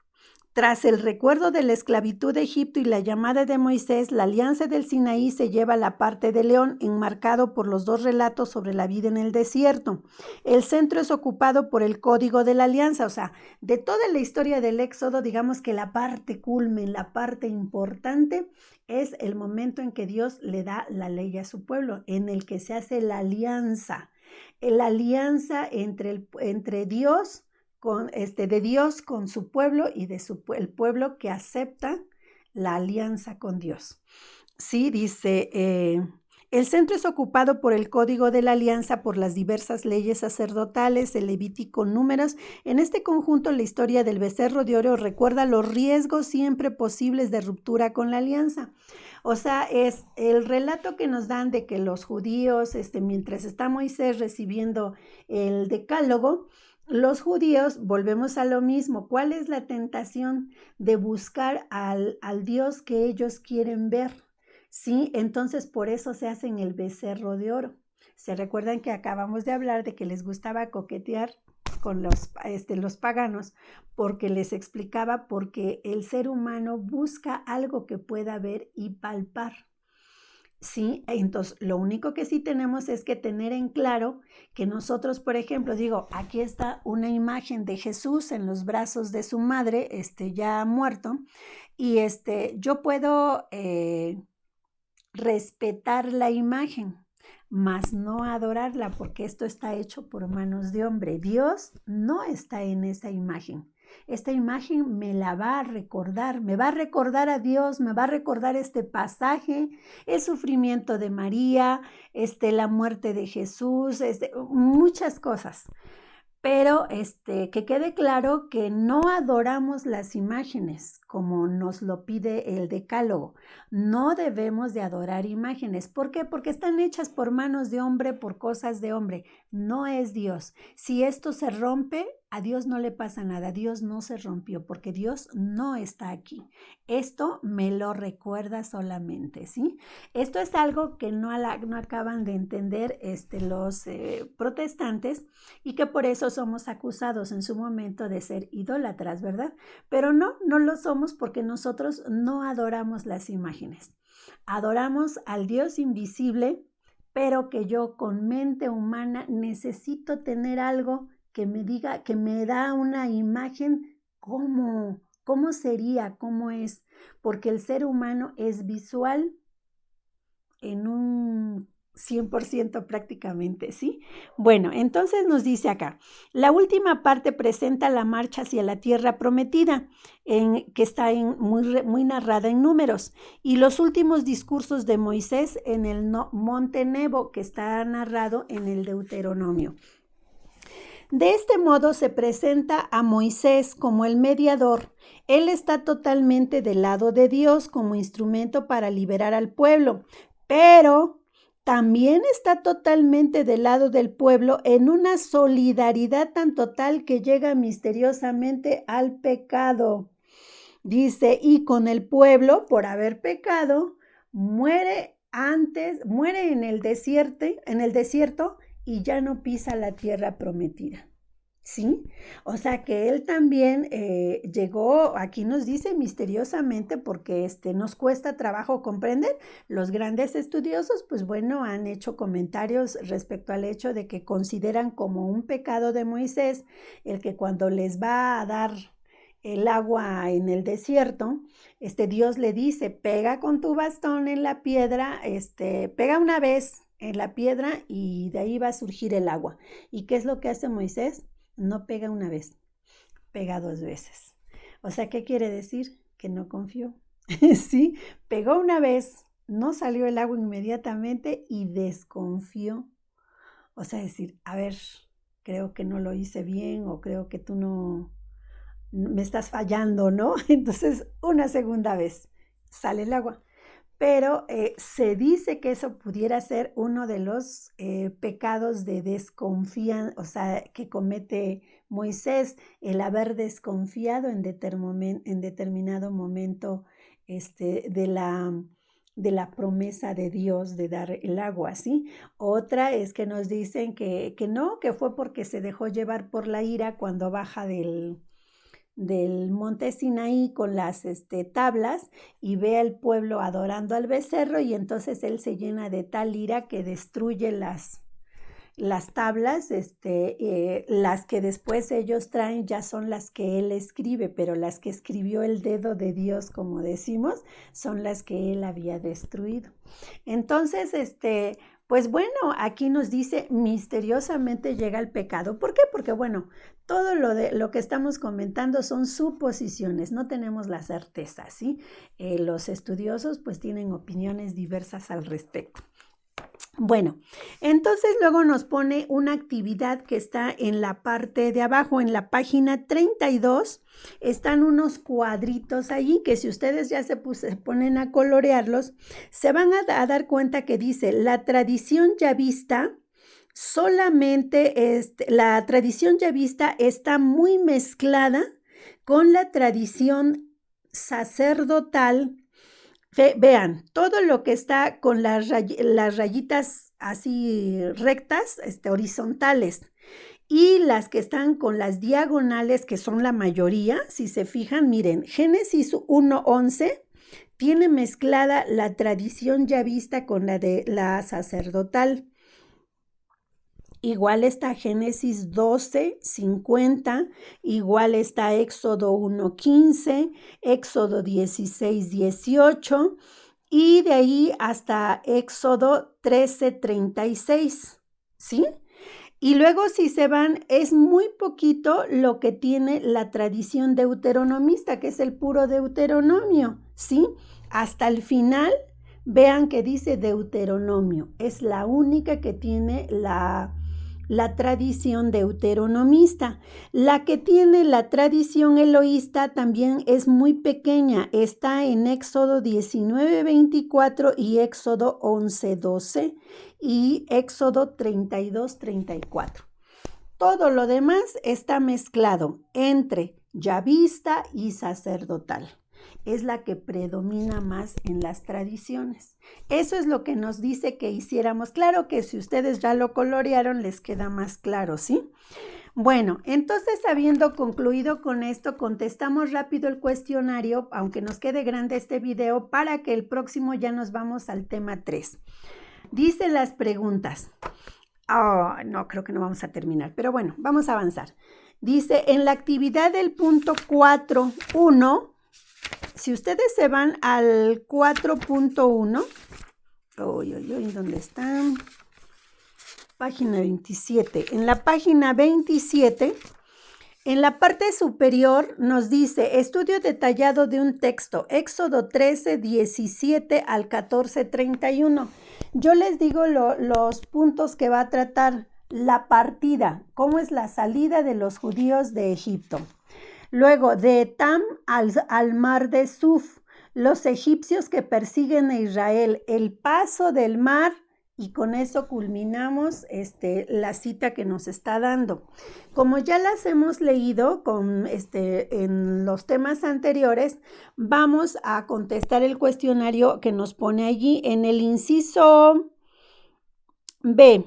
S1: Tras el recuerdo de la esclavitud de Egipto y la llamada de Moisés, la alianza del Sinaí se lleva a la parte de León, enmarcado por los dos relatos sobre la vida en el desierto. El centro es ocupado por el código de la alianza, o sea, de toda la historia del Éxodo, digamos que la parte culmen, la parte importante, es el momento en que Dios le da la ley a su pueblo, en el que se hace la alianza entre Dios, de Dios con su pueblo y el pueblo que acepta la alianza con Dios. Sí, dice, el centro es ocupado por el código de la alianza, por las diversas leyes sacerdotales, el Levítico, Números. En este conjunto, la historia del becerro de oro recuerda los riesgos siempre posibles de ruptura con la alianza. O sea, es el relato que nos dan de que los judíos, mientras está Moisés recibiendo el decálogo, los judíos, volvemos a lo mismo. ¿Cuál es la tentación? De buscar al Dios que ellos quieren ver, ¿sí? Entonces, por eso se hacen el becerro de oro. ¿Se recuerdan que acabamos de hablar de que les gustaba coquetear con los paganos? Porque les explicaba, porque el ser humano busca algo que pueda ver y palpar. Sí, entonces lo único que sí tenemos es que tener en claro que nosotros, por ejemplo, aquí está una imagen de Jesús en los brazos de su madre, ya muerto, y yo puedo respetar la imagen, mas no adorarla, porque esto está hecho por manos de hombre. Dios no está en esa imagen. Esta imagen me la va a recordar, me va a recordar a Dios, me va a recordar este pasaje, el sufrimiento de María, la muerte de Jesús, muchas cosas. Pero que quede claro que no adoramos las imágenes como nos lo pide el decálogo. No debemos de adorar imágenes. ¿Por qué? Porque están hechas por manos de hombre, por cosas de hombre. No es Dios. Si esto se rompe, a Dios no le pasa nada. Dios no se rompió porque Dios no está aquí. Esto me lo recuerda solamente, ¿sí? Esto es algo que no acaban de entender los protestantes, y que por eso somos acusados en su momento de ser idólatras, ¿verdad? Pero no lo somos, porque nosotros no adoramos las imágenes. Adoramos al Dios invisible, pero que yo con mente humana necesito tener algo que me diga, que me da una imagen, cómo sería, cómo es, porque el ser humano es visual en un 100% prácticamente, ¿sí? Bueno, entonces nos dice acá, la última parte presenta la marcha hacia la tierra prometida, que está muy narrada en Números, y los últimos discursos de Moisés en el monte Nebo, que está narrado en el Deuteronomio. De este modo se presenta a Moisés como el mediador. Él está totalmente del lado de Dios como instrumento para liberar al pueblo, pero también está totalmente del lado del pueblo en una solidaridad tan total que llega misteriosamente al pecado. Dice, y con el pueblo, por haber pecado, muere en el desierto y ya no pisa la tierra prometida. ¿Sí? O sea que él también llegó, aquí nos dice misteriosamente, porque nos cuesta trabajo comprender. Los grandes estudiosos, pues bueno, han hecho comentarios respecto al hecho de que consideran como un pecado de Moisés el que cuando les va a dar el agua en el desierto, Dios le dice, pega con tu bastón en la piedra, pega una vez en la piedra y de ahí va a surgir el agua. ¿Y qué es lo que hace Moisés? No pega una vez, pega 2 veces. O sea, ¿qué quiere decir? Que no confió. Sí, pegó una vez, no salió el agua inmediatamente y desconfió. O sea, decir, a ver, creo que no lo hice bien o creo que tú no me estás fallando, ¿no? Entonces, una segunda vez sale el agua. Pero se dice que eso pudiera ser uno de los pecados de desconfianza, o sea, que comete Moisés, el haber desconfiado en determinado momento de la promesa de Dios de dar el agua, ¿sí? Otra es que nos dicen que no, que fue porque se dejó llevar por la ira cuando baja del monte Sinaí con las tablas y ve al pueblo adorando al becerro y entonces él se llena de tal ira que destruye las tablas, las que después ellos traen ya son las que él escribe, pero las que escribió el dedo de Dios, como decimos, son las que él había destruido. Entonces, pues bueno, aquí nos dice, misteriosamente llega el pecado. ¿Por qué? Porque bueno, todo lo que estamos comentando son suposiciones, no tenemos la certeza, ¿sí? Los estudiosos pues tienen opiniones diversas al respecto. Bueno, entonces luego nos pone una actividad que está en la parte de abajo, en la página 32, están unos cuadritos allí que si ustedes ya se ponen a colorearlos, se van a dar cuenta que dice la tradición yavista. Solamente la tradición yavista está muy mezclada con la tradición sacerdotal. Vean, todo lo que está con las rayitas así rectas, horizontales, y las que están con las diagonales, que son la mayoría, si se fijan, miren, Génesis 1:11 tiene mezclada la tradición yavista con la de la sacerdotal. Igual está Génesis 12:50, igual está Éxodo 1:15, Éxodo 16:18 y de ahí hasta Éxodo 13:36, ¿sí? Y luego si se van, es muy poquito lo que tiene la tradición deuteronomista, que es el puro Deuteronomio, ¿sí? Hasta el final, vean que dice Deuteronomio, es la única que tiene la tradición deuteronomista. La que tiene la tradición eloísta también es muy pequeña, está en Éxodo 19:24 y Éxodo 11:12 y Éxodo 32:34. Todo lo demás está mezclado entre yavista y sacerdotal. Es la que predomina más en las tradiciones. Eso es lo que nos dice que hiciéramos. Claro que si ustedes ya lo colorearon, les queda más claro, ¿sí? Bueno, entonces habiendo concluido con esto, contestamos rápido el cuestionario, aunque nos quede grande este video, para que el próximo ya nos vamos al tema 3. Dice las preguntas. No, creo que no vamos a terminar, pero bueno, vamos a avanzar. Dice, en la actividad del punto 4.1, si ustedes se van al 4.1, ¿dónde están? Página 27. En la página 27, en la parte superior nos dice, estudio detallado de un texto, Éxodo 13:17 al 14:31. Yo les digo los puntos que va a tratar. la partida, cómo es la salida de los judíos de Egipto. Luego, de Etam al mar de Suf, los egipcios que persiguen a Israel, el paso del mar, y con eso culminamos la cita que nos está dando. Como ya las hemos leído en los temas anteriores, vamos a contestar el cuestionario que nos pone allí en el inciso B.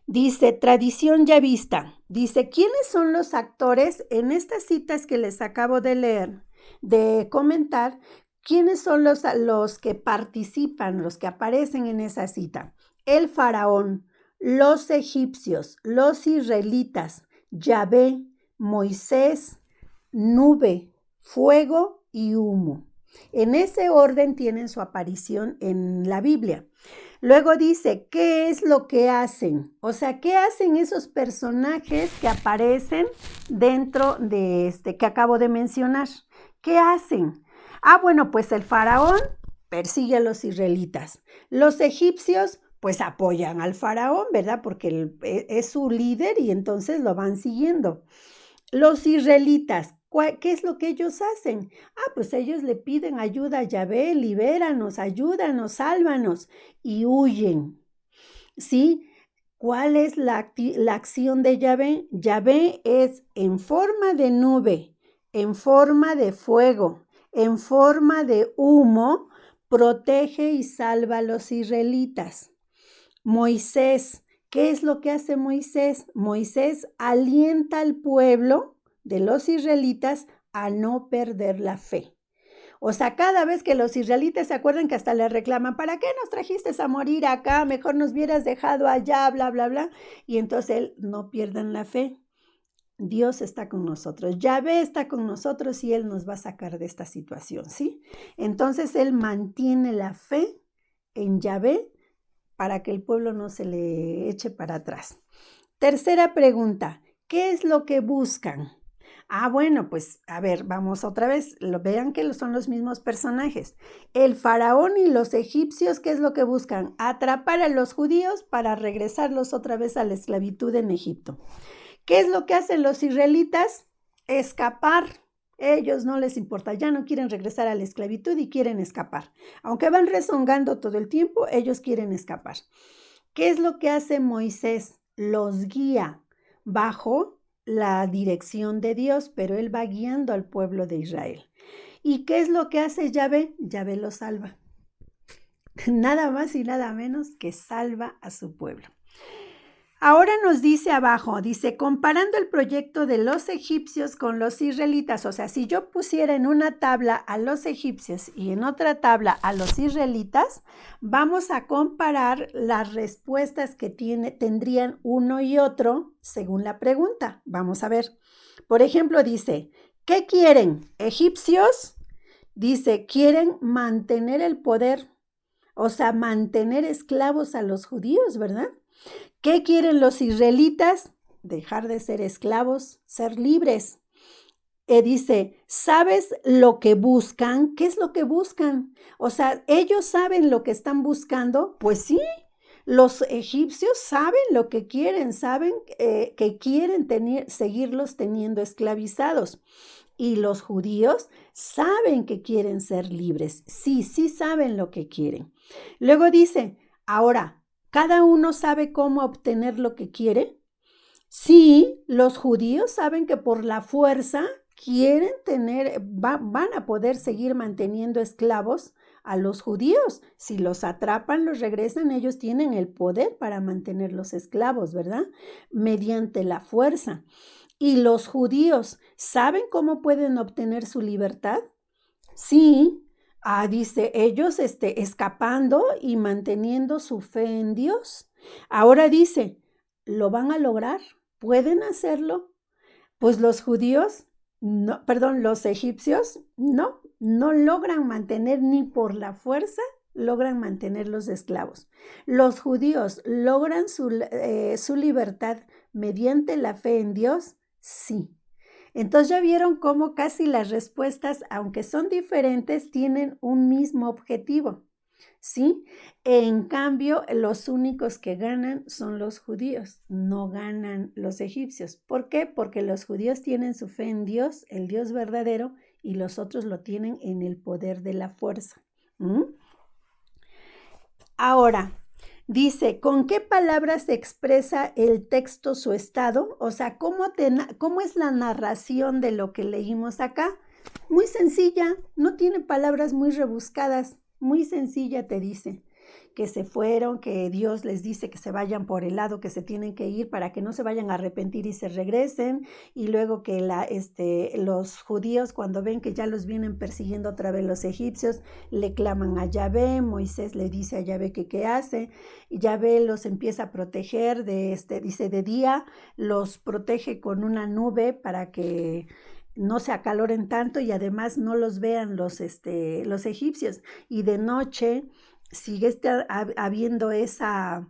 S1: Dice, tradición ya vista. Dice, ¿quiénes son los actores en estas citas que les acabo de leer, de comentar? ¿Quiénes son los que participan, los que aparecen en esa cita? El faraón, los egipcios, los israelitas, Yahvé, Moisés, nube, fuego y humo. En ese orden tienen su aparición en la Biblia. Luego dice, ¿qué es lo que hacen? O sea, ¿qué hacen esos personajes que aparecen dentro de que acabo de mencionar? ¿Qué hacen? Bueno, pues el faraón persigue a los israelitas. Los egipcios, pues apoyan al faraón, ¿verdad? Porque es su líder y entonces lo van siguiendo. Los israelitas, ¿qué es lo que ellos hacen? Pues ellos le piden ayuda a Yahvé, libéranos, ayúdanos, sálvanos, y huyen. ¿Sí? ¿Cuál es la acción de Yahvé? Yahvé es en forma de nube, en forma de fuego, en forma de humo, protege y salva a los israelitas. Moisés, ¿qué es lo que hace Moisés? Moisés alienta al pueblo de los israelitas a no perder la fe. O sea, cada vez que los israelitas se acuerdan que hasta le reclaman, ¿para qué nos trajiste a morir acá? Mejor nos hubieras dejado allá, bla, bla, bla. Y entonces él, no pierdan la fe. Dios está con nosotros, Yahvé está con nosotros y Él nos va a sacar de esta situación, ¿sí? Entonces Él mantiene la fe en Yahvé para que el pueblo no se le eche para atrás. Tercera pregunta, ¿qué es lo que buscan? Bueno, pues a ver, vamos otra vez, vean que son los mismos personajes. El faraón y los egipcios, ¿qué es lo que buscan? Atrapar a los judíos para regresarlos otra vez a la esclavitud en Egipto. ¿Qué es lo que hacen los israelitas? Escapar. Ellos no les importa, ya no quieren regresar a la esclavitud y quieren escapar. Aunque van rezongando todo el tiempo, ellos quieren escapar. ¿Qué es lo que hace Moisés? Los guía bajo la dirección de Dios, pero él va guiando al pueblo de Israel. ¿Y qué es lo que hace Yahvé? Yahvé los salva. Nada más y nada menos que salva a su pueblo. Ahora nos dice abajo, dice, comparando el proyecto de los egipcios con los israelitas, o sea, si yo pusiera en una tabla a los egipcios y en otra tabla a los israelitas, vamos a comparar las respuestas que tendrían uno y otro según la pregunta. Vamos a ver. Por ejemplo, dice, ¿qué quieren? Egipcios, dice, quieren mantener el poder, o sea, mantener esclavos a los judíos, ¿verdad? ¿Qué quieren los israelitas? Dejar de ser esclavos, ser libres. Dice, ¿sabes lo que buscan? ¿Qué es lo que buscan? O sea, ¿ellos saben lo que están buscando? Pues sí, los egipcios saben lo que quieren, saben que quieren seguirlos teniendo esclavizados. Y los judíos saben que quieren ser libres. Sí saben lo que quieren. Luego dice, ahora, ¿cada uno sabe cómo obtener lo que quiere? Sí, los judíos saben que por la fuerza van a poder seguir manteniendo esclavos a los judíos. Si los atrapan, los regresan, ellos tienen el poder para mantenerlos esclavos, ¿verdad? Mediante la fuerza. ¿Y los judíos saben cómo pueden obtener su libertad? Sí. Dice, ellos escapando y manteniendo su fe en Dios. Ahora dice, ¿lo van a lograr? ¿Pueden hacerlo? Pues los egipcios no logran mantener ni por la fuerza, logran mantener los esclavos. Los judíos logran su libertad mediante la fe en Dios, sí. Entonces ya vieron cómo casi las respuestas, aunque son diferentes, tienen un mismo objetivo. ¿sí? En cambio, los únicos que ganan son los judíos, no ganan los egipcios. ¿Por qué? Porque los judíos tienen su fe en Dios, el Dios verdadero, y los otros lo tienen en el poder de la fuerza. Ahora, dice, ¿con qué palabras expresa el texto su estado? O sea, ¿cómo es la narración de lo que leímos acá? Muy sencilla, no tiene palabras muy rebuscadas, muy sencilla te dice que se fueron, que Dios les dice que se vayan por el lado que se tienen que ir para que no se vayan a arrepentir y se regresen, y luego que los judíos cuando ven que ya los vienen persiguiendo otra vez los egipcios, le claman a Yahvé, Moisés le dice a Yahvé que qué hace, y Yahvé los empieza a proteger, dice de día, los protege con una nube para que no se acaloren tanto y además no los vean los egipcios, y de noche sigue habiendo esa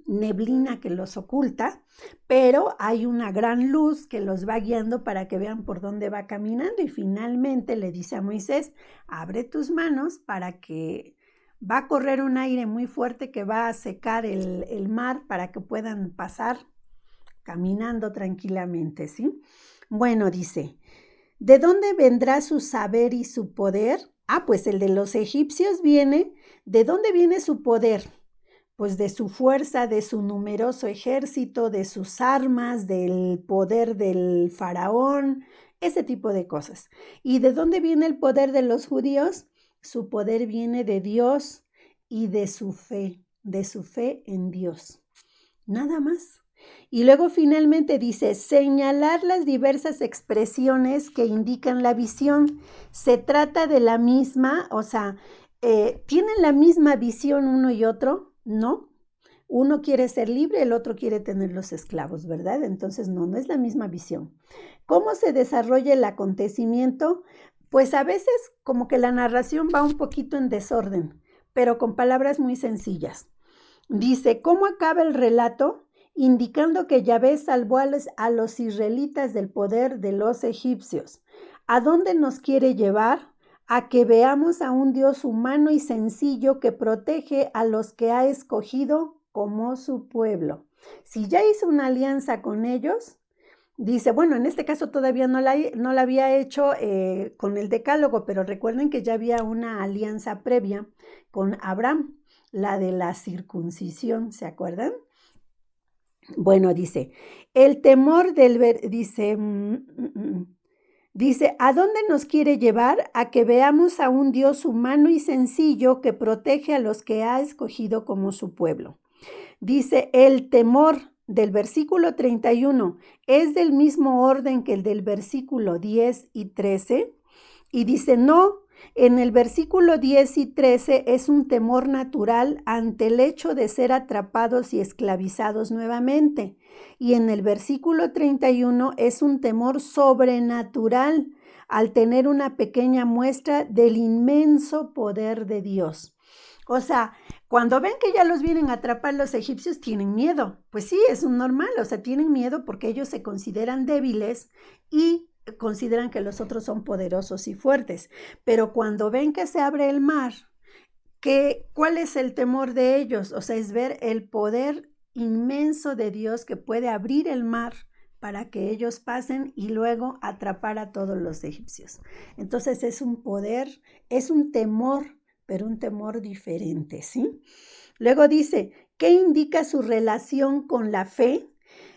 S1: neblina que los oculta, pero hay una gran luz que los va guiando para que vean por dónde va caminando, y finalmente le dice a Moisés, abre tus manos para que va a correr un aire muy fuerte que va a secar el mar para que puedan pasar caminando tranquilamente, ¿sí? Bueno, dice, ¿de dónde vendrá su saber y su poder? Pues el de los egipcios viene. ¿De dónde viene su poder? Pues de su fuerza, de su numeroso ejército, de sus armas, del poder del faraón, ese tipo de cosas. ¿Y de dónde viene el poder de los judíos? Su poder viene de Dios y de su fe en Dios. Nada más. Y luego finalmente dice, señalar las diversas expresiones que indican la visión. Se trata de la misma, o sea, ¿tienen la misma visión uno y otro? No. Uno quiere ser libre, el otro quiere tener los esclavos, ¿verdad? Entonces no es la misma visión. ¿Cómo se desarrolla el acontecimiento? Pues a veces como que la narración va un poquito en desorden, pero con palabras muy sencillas. Dice, ¿cómo acaba el relato? Indicando que Yahvé salvó a los israelitas del poder de los egipcios. ¿A dónde nos quiere llevar? A que veamos a un Dios humano y sencillo que protege a los que ha escogido como su pueblo. Si ya hizo una alianza con ellos, dice, bueno, en este caso todavía no la había hecho con el decálogo, pero recuerden que ya había una alianza previa con Abraham, la de la circuncisión, ¿se acuerdan? Bueno, dice, el temor dice, ¿a dónde nos quiere llevar? A que veamos a un Dios humano y sencillo que protege a los que ha escogido como su pueblo. Dice, el temor del versículo 31 es del mismo orden que el del versículo 10 y 13. Y dice, no, en el versículo 10 y 13 es un temor natural ante el hecho de ser atrapados y esclavizados nuevamente. Y en el versículo 31 es un temor sobrenatural al tener una pequeña muestra del inmenso poder de Dios. O sea, cuando ven que ya los vienen a atrapar los egipcios, tienen miedo. Pues sí, es un normal, o sea, tienen miedo porque ellos se consideran débiles y consideran que los otros son poderosos y fuertes. Pero cuando ven que se abre el mar, ¿cuál es el temor de ellos? O sea, es ver el poder inmenso de Dios que puede abrir el mar para que ellos pasen y luego atrapar a todos los egipcios. Entonces es un poder, es un temor, pero un temor diferente, ¿sí? Luego dice, ¿qué indica su relación con la fe?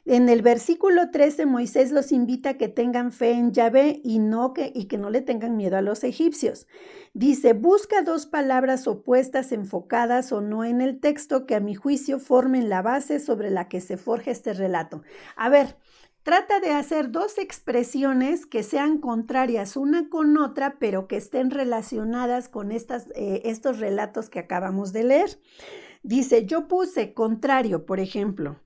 S1: En el versículo 13, Moisés los invita a que tengan fe en Yahvé y que no le tengan miedo a los egipcios. Dice, busca dos palabras opuestas enfocadas o no en el texto que a mi juicio formen la base sobre la que se forja este relato. A ver, trata de hacer dos expresiones que sean contrarias una con otra, pero que estén relacionadas con estos relatos que acabamos de leer. Dice, yo puse contrario, por ejemplo,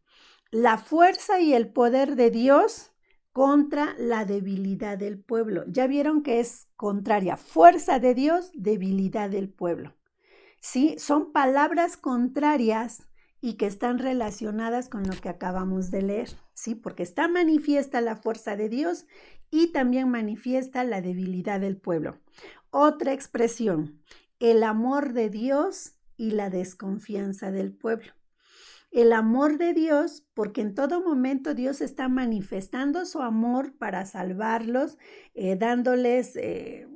S1: la fuerza y el poder de Dios contra la debilidad del pueblo. Ya vieron que es contraria, fuerza de Dios, debilidad del pueblo. Sí, son palabras contrarias y que están relacionadas con lo que acabamos de leer, ¿sí? Porque está manifiesta la fuerza de Dios y también manifiesta la debilidad del pueblo. Otra expresión, el amor de Dios y la desconfianza del pueblo. El amor de Dios, porque en todo momento Dios está manifestando su amor para salvarlos, dándoles,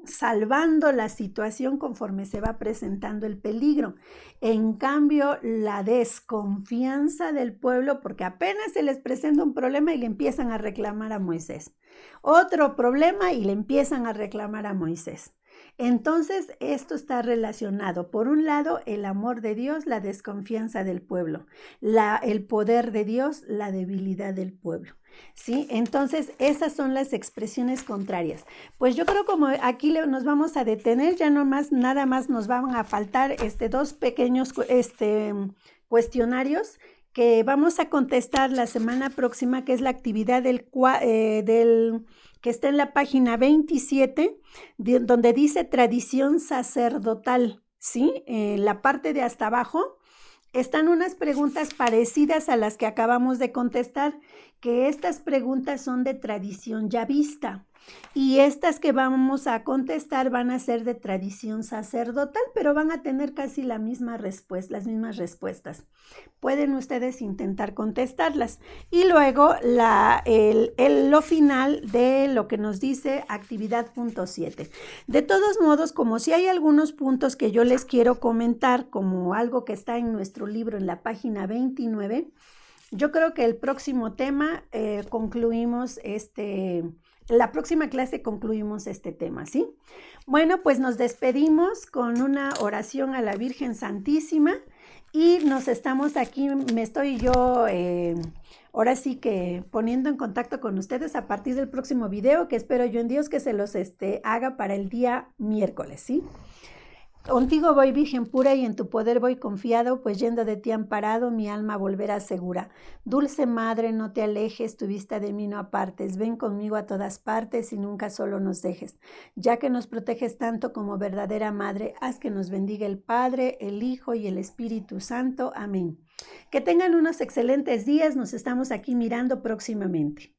S1: salvando la situación conforme se va presentando el peligro. En cambio, la desconfianza del pueblo, porque apenas se les presenta un problema y le empiezan a reclamar a Moisés. Otro problema y le empiezan a reclamar a Moisés. Entonces, esto está relacionado. Por un lado, el amor de Dios, la desconfianza del pueblo. El poder de Dios, la debilidad del pueblo. ¿Sí? Entonces, esas son las expresiones contrarias. Pues yo creo como aquí nos vamos a detener, ya nada más nos van a faltar dos pequeños cuestionarios que vamos a contestar la semana próxima, que es la actividad que está en la página 27, donde dice tradición sacerdotal, ¿sí? En la parte de hasta abajo están unas preguntas parecidas a las que acabamos de contestar, que estas preguntas son de tradición ya vista. Y estas que vamos a contestar van a ser de tradición sacerdotal, pero van a tener casi las mismas respuestas. Pueden ustedes intentar contestarlas. Y luego lo final de lo que nos dice actividad punto 7. De todos modos, como si hay algunos puntos que yo les quiero comentar, como algo que está en nuestro libro en la página 29, yo creo que el próximo tema la próxima clase concluimos este tema, ¿sí? Bueno, pues nos despedimos con una oración a la Virgen Santísima y nos estamos aquí, me estoy yo ahora sí que poniendo en contacto con ustedes a partir del próximo video, que espero yo en Dios que se los haga para el día miércoles, ¿sí? Contigo voy, Virgen pura, y en tu poder voy confiado, pues yendo de ti amparado, mi alma volverá segura. Dulce Madre, no te alejes, tu vista de mí no apartes, ven conmigo a todas partes y nunca solo nos dejes. Ya que nos proteges tanto como verdadera Madre, haz que nos bendiga el Padre, el Hijo y el Espíritu Santo. Amén. Que tengan unos excelentes días, nos estamos aquí mirando próximamente.